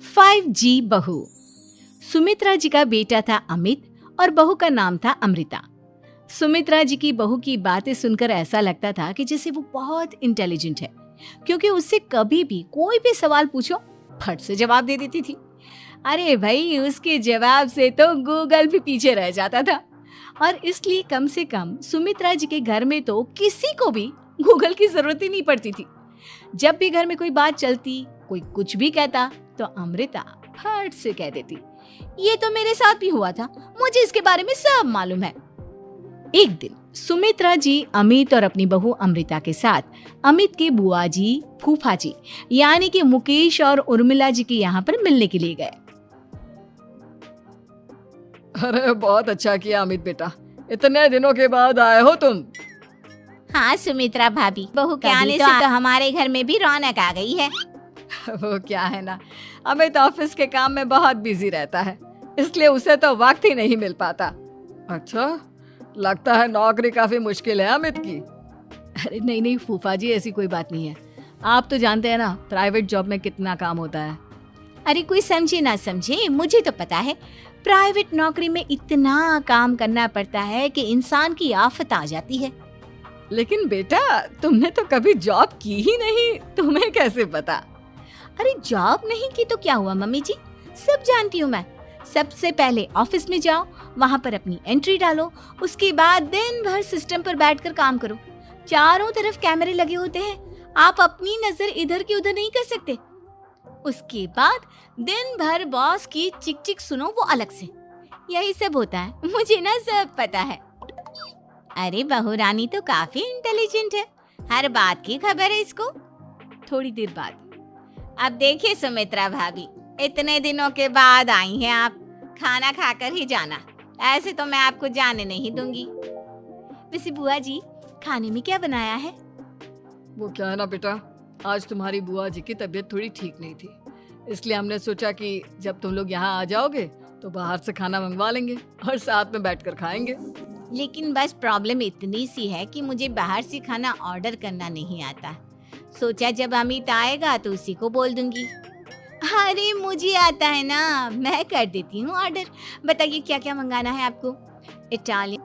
5G बहू। सुमित्रा जी का बेटा था अमित और बहू का नाम था अमृता। सुमित्रा जी की बहू की बातें सुनकर ऐसा लगता था कि जैसे वो बहुत इंटेलिजेंट है, क्योंकि उससे कभी भी कोई भी सवाल पूछो फट से जवाब दे देती थी। अरे भाई, उसके जवाब से तो गूगल भी पीछे रह जाता था। और इसलिए कम से कम सुमित्रा जी के घर में तो किसी को भी गूगल की जरूरत ही नहीं पड़ती थी। जब भी घर में कोई बात चलती, कोई कुछ भी कहता, तो अमृता फट से कह देती, ये तो मेरे साथ भी हुआ था, मुझे इसके बारे में सब मालूम है। एक दिन सुमित्रा जी अमित और अपनी बहू अमृता के साथ अमित के बुआ जी, फूफा जी यानी कि मुकेश और उर्मिला जी के यहाँ पर मिलने के लिए गए। अरे बहुत अच्छा किया अमित बेटा, इतने दिनों के बाद आए हो तुम। हाँ सुमित्रा भाभी, बहू के आने से तो हमारे घर में भी रौनक आ गई है। वो क्या है ना, अमित ऑफिस के काम में बहुत बिजी रहता है, इसलिए उसे तो वक्त ही नहीं मिल पाता। अच्छा, लगता है नौकरी काफी मुश्किल है अमित की। अरे नहीं नहीं फूफा जी, ऐसी कोई बात नहीं है। आप तो जानते हैं ना प्राइवेट जॉब में कितना काम होता है। अरे कोई समझे ना समझे, मुझे तो पता है प्राइवेट नौकरी में इतना काम करना पड़ता है कि इंसान की आफत आ जाती है। लेकिन बेटा, तुमने तो कभी जॉब की ही नहीं, तुम्हें कैसे पता? अरे जॉब नहीं की तो क्या हुआ मम्मी जी, सब जानती हूँ मैं। सबसे पहले ऑफिस में जाओ, वहाँ पर अपनी एंट्री डालो, उसके बाद दिन भर सिस्टम पर बैठकर काम करो। चारों तरफ कैमरे लगे होते हैं, आप अपनी नजर इधर की उधर नहीं कर सकते। उसके बाद दिन भर बॉस की चिक चिक सुनो, वो अलग से। यही सब होता है, मुझे ना सब पता है। अरे बहू रानी तो काफी इंटेलिजेंट है, हर बात की खबर है इसको। थोड़ी देर बाद, अब देखिए सुमित्रा भाभी, इतने दिनों के बाद आई हैं आप, खाना खाकर ही जाना, ऐसे तो मैं आपको जाने नहीं दूंगी। वैसे बुआ जी, खाने में क्या बनाया है? वो क्या है ना बेटा, आज तुम्हारी बुआ जी की तबीयत थोड़ी ठीक नहीं थी, इसलिए हमने सोचा कि जब तुम लोग यहाँ आ जाओगे तो बाहर से खाना मंगवा लेंगे और साथ में बैठकर खाएंगे। लेकिन बस प्रॉब्लम इतनी सी है कि मुझे बाहर से खाना ऑर्डर करना नहीं आता। सोचा जब अमित आएगा तो उसी को बोल दूंगी। अरे मुझे आता है ना, मैं कर देती हूँ ऑर्डर। बताइए क्या क्या मंगाना है आपको? इटालियन,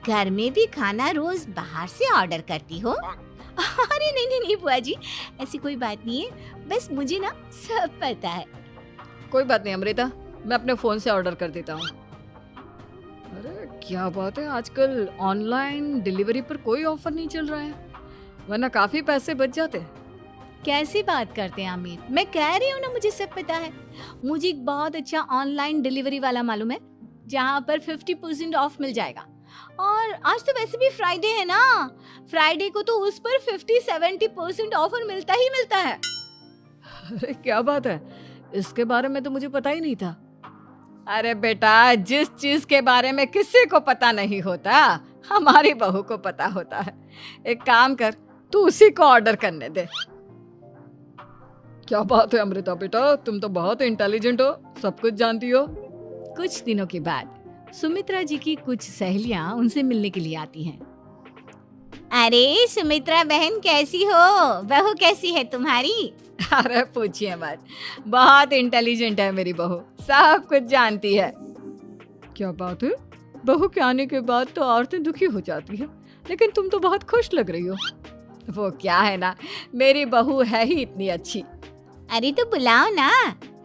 घर में भी खाना रोज बाहर से ऑर्डर करती हो? अरे नहीं नहीं नहीं बुआ जी, ऐसी कोई बात नहीं है, बस मुझे ना सब पता है। कोई बात नहीं अमृता, मैं अपने फोन से ऑर्डर कर देता हूँ। अरे क्या बात है, आजकल ऑनलाइन डिलीवरी पर कोई ऑफर नहीं चल रहा है, वरना काफी पैसे बच जाते। कैसी बात करते हैं अमीर, मैं कह रही हूँ ना मुझे सब पता है। मुझे एक बहुत अच्छा ऑनलाइन डिलीवरी वाला मालूम है, जहाँ पर 50% ऑफ मिल जाएगा। और आज तो वैसे भी फ्राइडे है ना, फ्राइडे को तो उस पर 50-70% ऑफर मिलता ही मिलता है। अरे क्या बात है, इसके बारे में तो मुझे पता ही नहीं था। अरे बेटा, जिस चीज के बारे में किसी को पता नहीं होता, हमारी बहू को पता होता है। एक काम कर, तू उसी को ऑर्डर करने दे। क्या बात है अमृता बेटा, तुम तो बहुत इंटेलिजेंट हो, सब कुछ जानती हो। कुछ दिनों के बाद सुमित्रा जी की कुछ सहेलियां उनसे मिलने के लिए आती हैं। अरे सुमित्रा बहन कैसी हो, बहू कैसी है तुम्हारी? अरे पूछिए मत, बहुत इंटेलिजेंट है मेरी बहू, सब कुछ जानती है। क्या बात है, बहू के आने के बाद तो औरतें दुखी हो जाती है, लेकिन तुम तो बहुत खुश लग रही हो। वो क्या है ना, मेरी बहू है ही इतनी अच्छी। अरे तो बुलाओ ना,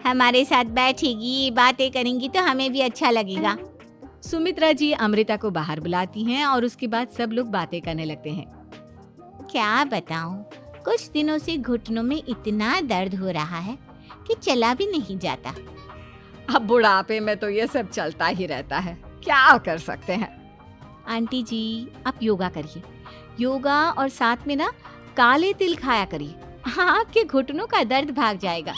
हमारे साथ बैठेगी, बातें करेंगी तो हमें भी अच्छा लगेगा। सुमित्रा जी अमृता को बाहर बुलाती हैं और उसके बाद सब लोग बातें करने लगते हैं। क्या बताऊं, कुछ दिनों से घुटनों में इतना दर्द हो रहा है कि चला भी नहीं जाता। अब बुढ़ापे में तो ये सब चलता ही रहता है, क्या कर सकते हैं। आंटी जी, आप योगा करिए, योगा और साथ में ना काले तिल खाया करिए, आपके घुटनों का दर्द भाग जाएगा।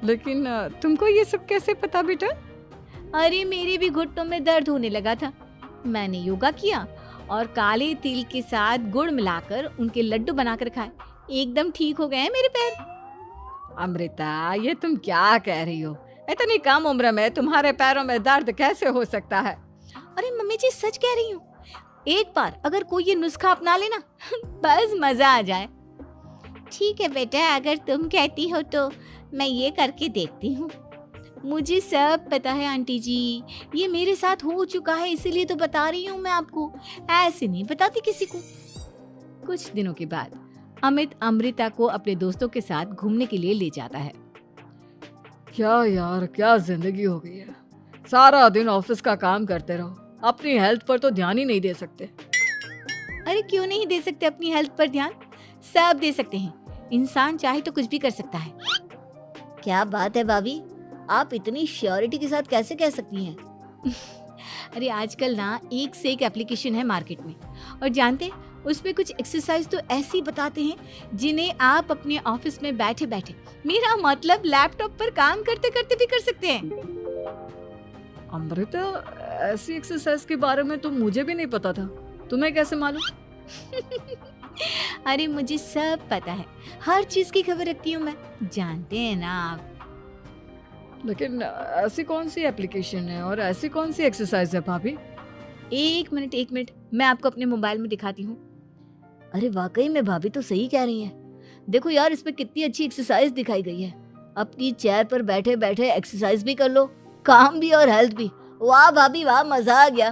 लेकिन तुमको ये सब कैसे पता बेटा? अरे मेरे भी घुटनों में दर्द होने लगा था, मैंने योगा किया और काले तिल के साथ गुड़ मिलाकर उनके लड्डू बनाकर खाए, एकदम ठीक हो गए हैं मेरे पैर। अमृता, ये तुम क्या कह रही हो? इतनी कम उम्र में तुम्हारे पैरों में दर्द कैसे हो सकता है? अरे मम्मी जी, सच कह रही हूँ, एक बार अगर कोई ये नुस्खा अपना लेना बस मजा आ जाए। ठीक है बेटा, अगर तुम कहती हो तो मैं ये करके देखती हूँ। मुझे सब पता है आंटी जी, ये मेरे साथ हो चुका है, इसीलिए तो बता रही हूँ मैं आपको, ऐसे नहीं बताती किसी को। कुछ दिनों के बाद अमित अमृता को अपने दोस्तों के साथ घूमने के लिए ले जाता है। क्या यार, क्या जिंदगी हो गई है। सारा दिन ऑफिस का काम करते रहो, अपनी हेल्थ पर तो ध्यान ही नहीं दे सकते। अरे क्यों नहीं दे सकते अपनी हेल्थ पर ध्यान, सब दे सकते हैं। इंसान चाहे तो कुछ भी कर सकता है। क्या बात है भाभी, आप इतनी श्योरिटी के साथ कैसे कह सकती हैं? अरे आजकल ना एक से एक एप्लीकेशन है मार्केट में, और जानते हैं उसमें कुछ एक्सरसाइज तो ऐसी बताते हैं जिन्हें आप अपने ऑफिस में बैठे बैठे, मेरा मतलब लैपटॉप पर काम करते करते भी कर सकते हैं। अमृता, ऐसी एक्सरसाइज के बारे में तो मुझे भी नहीं पता था, तुम्हें कैसे मालूम? अरे मुझे सब पता है, हर चीज की खबर रखती हूँ मैं, जानते हैं ना आप। लेकिन ऐसी कौन सी एप्लीकेशन है और ऐसी कौन सी एक्सरसाइज है भाभी? एक मिनट, मैं आपको अपने मोबाइल में दिखाती हूँ। अरे वाकई में भाभी तो सही कह रही हैं। देखो यार, इसमें कितनी अच्छी एक्सरसाइज दिखाई गई है। अपनी चेयर पर बैठे बैठे एक्सरसाइज भी कर लो, काम भी और हेल्थ भी। वाह भाभी वाह, मजा आ गया।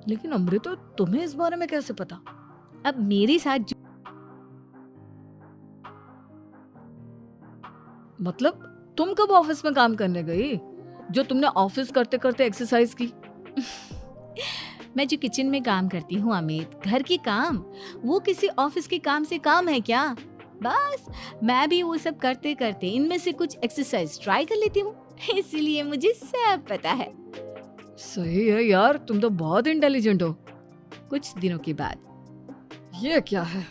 लेकिन अमृता, तुम्हें इस बारे में कैसे पता? अब मेरे साथ मतलब तुम कब ऑफिस में काम करने गई जो तुमने ऑफिस करते करते एक्सरसाइज की? मैं जो किचन में काम करती हूँ अमित, घर के काम, वो किसी ऑफिस के काम से काम है क्या? बस मैं भी वो सब करते करते इनमें से कुछ एक्सरसाइज ट्राई कर लेती हूँ, इसीलिए मुझे सब पता है। सही है यार, तुम तो बहुत इंटेलिजेंट हो। कुछ दिनों के बाद ये क्या है?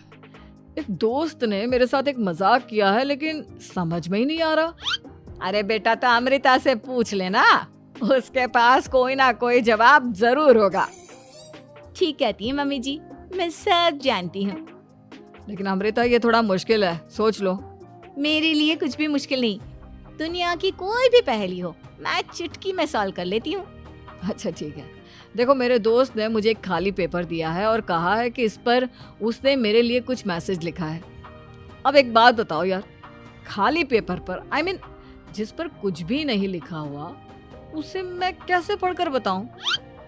एक दोस्त ने मेरे साथ एक मजाक किया है, लेकिन समझ में ही नहीं आ रहा। अरे बेटा, तो अमृता से पूछ लेना, उसके पास कोई ना कोई जवाब जरूर होगा। ठीक कहती है मम्मी जी, मैं सब जानती हूँ। लेकिन अमृता, ये थोड़ा मुश्किल है, सोच लो। मेरे लिए कुछ भी मुश्किल नहीं, दुनिया की कोई भी पहेली हो मैं चुटकी में सॉल्व कर लेती हूँ। अच्छा ठीक है, देखो मेरे दोस्त ने मुझे एक खाली पेपर दिया है और कहा है कि इस पर उसने मेरे लिए कुछ मैसेज लिखा है। अब एक बात बताओ यार, खाली पेपर पर, I mean, जिस पर कुछ भी नहीं लिखा हुआ, उसे मैं कैसे पढ़कर बताऊं?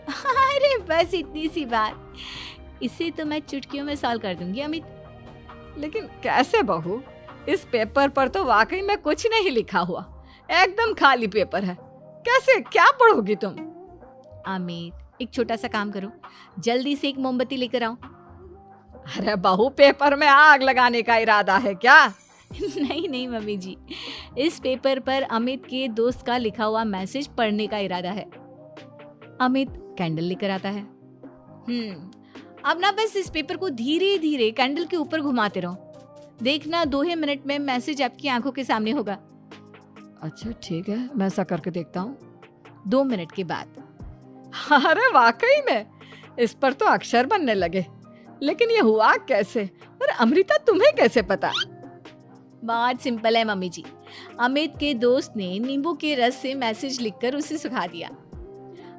अरे बस इतनी सी बात, इसे तो मैं चुटकियों में सॉल्व कर दूंगी अमित। लेकिन कैसे बहू? इस पेपर पर तो वाकई में कुछ नहीं लिखा हुआ, एकदम खाली पेपर है, कैसे, क्या पढ़ोगी तुम? अमित, एक छोटा सा काम करो, जल्दी से एक मोमबत्ती लेकर आओ। अरे बहू, पेपर में आग लगाने का इरादा है क्या? नहीं मम्मी जी, इस पेपर पर अमित के दोस्त का लिखा हुआ मैसेज पढ़ने का इरादा है। अमित कैंडल लेकर आता है। अब ना बस इस पेपर को धीरे धीरे कैंडल के ऊपर घुमाते रहो, देखना 2 ही मिनट में मैसेज आपकी आंखों के सामने होगा। अच्छा ठीक है, मैं ऐसा करके देखता हूँ। 2 मिनट के बाद, अरे वाकई में इस पर तो अक्षर बनने लगे, लेकिन ये हुआ कैसे? और अमृता, तुम्हें कैसे पता? बात सिंपल है मम्मी जी, अमित के दोस्त ने नींबू के रस से मैसेज लिखकर उसे सुखा दिया।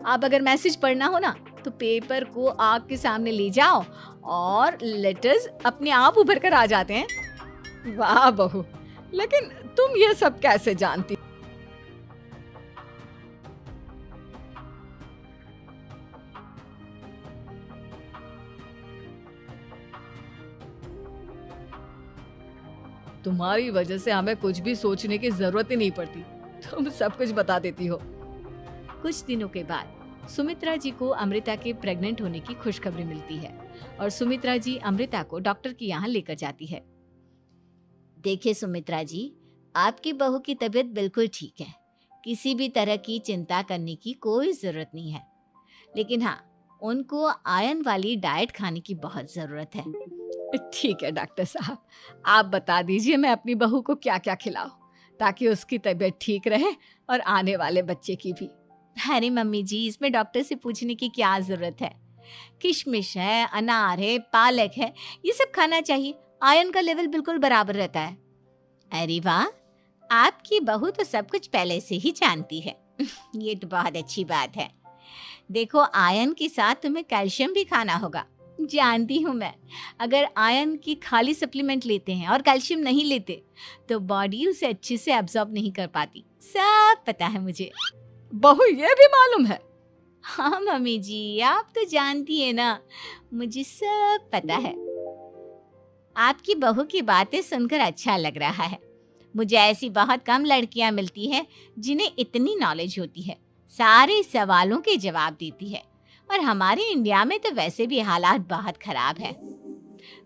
आप अगर मैसेज पढ़ना हो ना, तो पेपर को आग के सामने ले जाओ और लेटर्स अपने आप उभर कर आ जाते हैं। वाह बहू, लेकिन तुम ये सब कैसे जानती? तुम्हारी वजह से हमें कुछ भी सोचने की जरूरत ही नहीं पड़ती, तुम सब कुछ बता देती हो। कुछ दिनों के बाद सुमित्रा जी को अमृता के प्रेग्नेंट होने की खुशखबरी मिलती है और सुमित्रा जी अमृता को डॉक्टर के यहाँ लेकर जाती है। देखिए सुमित्रा जी, आपकी बहू की तबीयत बिल्कुल ठीक है, किसी भी तरह की चिंता करने की कोई जरूरत नहीं है। लेकिन हाँ, उनको आयरन वाली डाइट खाने की बहुत जरूरत है। ठीक है डॉक्टर साहब, आप बता दीजिए मैं अपनी बहू को क्या क्या खिलाऊं ताकि उसकी तबीयत ठीक रहे और आने वाले बच्चे की भी। अरे मम्मी जी, इसमें डॉक्टर से पूछने की क्या जरूरत है, किशमिश है, अनार है, पालक है, ये सब खाना चाहिए, आयरन का लेवल बिल्कुल बराबर रहता है। अरे वाह, आपकी बहू तो सब कुछ पहले से ही जानती है। ये तो बहुत अच्छी बात है। देखो, आयरन के साथ तुम्हें कैल्शियम भी खाना होगा। जानती हूँ मैं, अगर आयरन की खाली सप्लीमेंट लेते हैं और कैल्शियम नहीं लेते तो बॉडी उसे अच्छे से एब्जॉर्ब नहीं कर पाती। सब पता है मुझे। बहू ये भी मालूम है? हाँ मम्मी जी, आप तो जानती है ना, मुझे सब पता है। आपकी बहू की बातें सुनकर अच्छा लग रहा है। मुझे ऐसी बहुत कम लड़कियां मिलती हैं जिन्हें इतनी नॉलेज होती है, सारे सवालों के जवाब देती है। और हमारे इंडिया में तो वैसे भी हालात बहुत खराब है।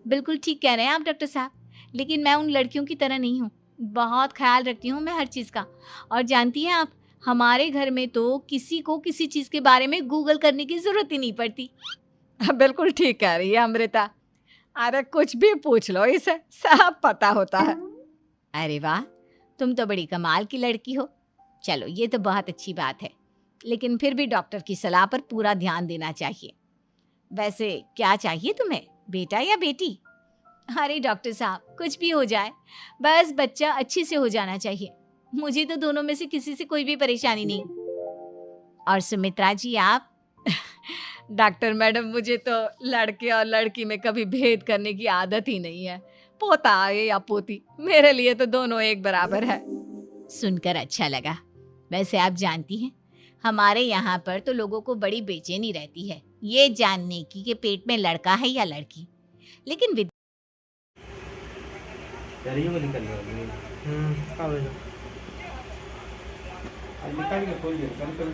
बिल्कुल ठीक कह रहे हैं आप डॉक्टर साहब, लेकिन मैं उन लड़कियों की तरह नहीं हूँ। बहुत ख्याल रखती हूँ मैं हर चीज़ का। और जानती हैं आप, हमारे घर में तो किसी को किसी चीज़ के बारे में गूगल करने की ज़रूरत ही नहीं पड़ती। बिल्कुल ठीक कह रही है अमृता। अरे कुछ भी पूछ लो, इसे सब पता होता है। अरे वाह, तुम तो बड़ी कमाल की लड़की हो। चलो, ये तो बहुत अच्छी बात है, लेकिन फिर भी डॉक्टर की सलाह पर पूरा ध्यान देना चाहिए। वैसे क्या चाहिए तुम्हें, बेटा या बेटी? अरे डॉक्टर साहब, कुछ भी हो जाए, बस बच्चा अच्छे से हो जाना चाहिए। मुझे तो दोनों में से किसी से कोई भी परेशानी नहीं। और सुमित्रा जी, आप? डॉक्टर मैडम, मुझे तो लड़के और लड़की में कभी भेद करने की आदत ही नहीं है। पोता आए या पोती, मेरे लिए तो दोनों एक बराबर है। सुनकर अच्छा लगा। वैसे आप जानती हैं, हमारे यहाँ पर तो लोगों को बड़ी बेचैनी रहती है ये जानने की कि पेट में लड़का है या लड़की। लेकिन निकाल के खोल दिया, कल